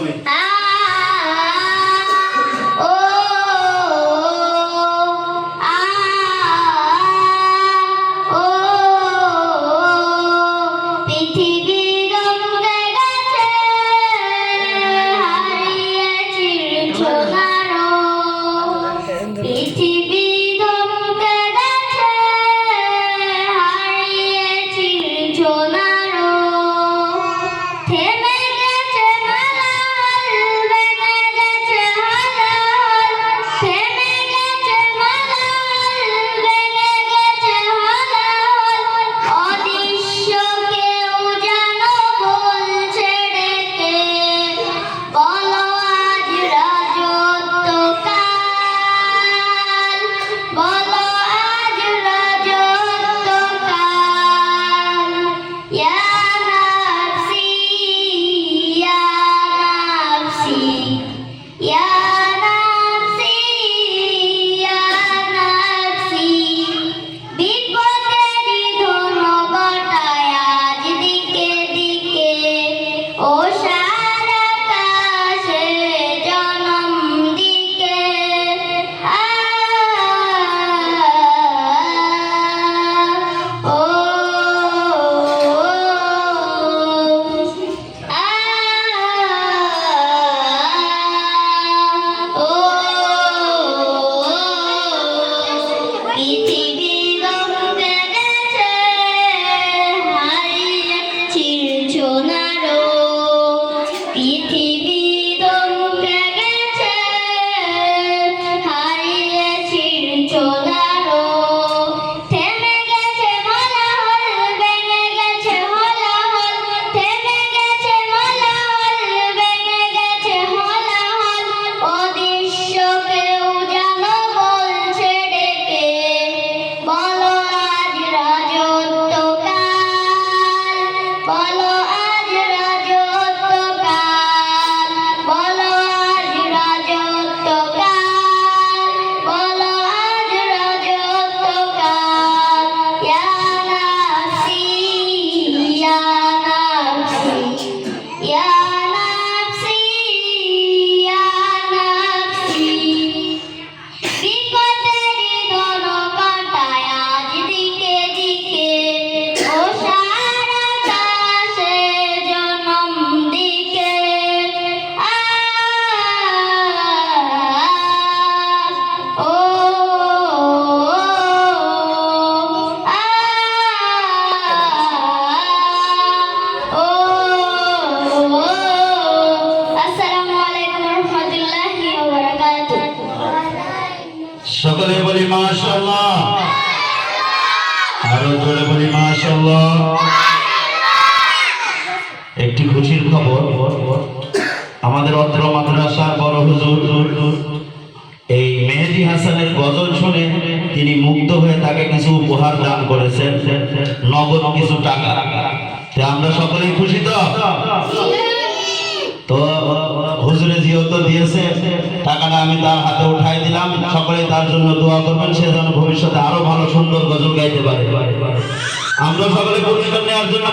তুমি। সকলে বলি মাশাআল্লাহ, আরো জোরে বলি মাশাআল্লাহ। একটি খুশির খবর, আমাদের অত্র মাদ্রাসার বড় হুজুর এই মেহেদী হাসানের গজল শুনে তিনি মুগ্ধ হয়ে তাকে কিছু উপহার দান করেছেন, নগদ কিছু টাকা। আমরা সকলেই খুশি তো? তো হুজুরে যেহেতু দিয়েছে টাকাটা আমি তার হাতে উঠাই দিলাম। সকলে তার জন্য দোয়া করবেন, সে যেন ভবিষ্যতে আরো ভালো সুন্দর গজল গাইতে পারে। আমরা সকলে পুরস্কার নেওয়ার জন্য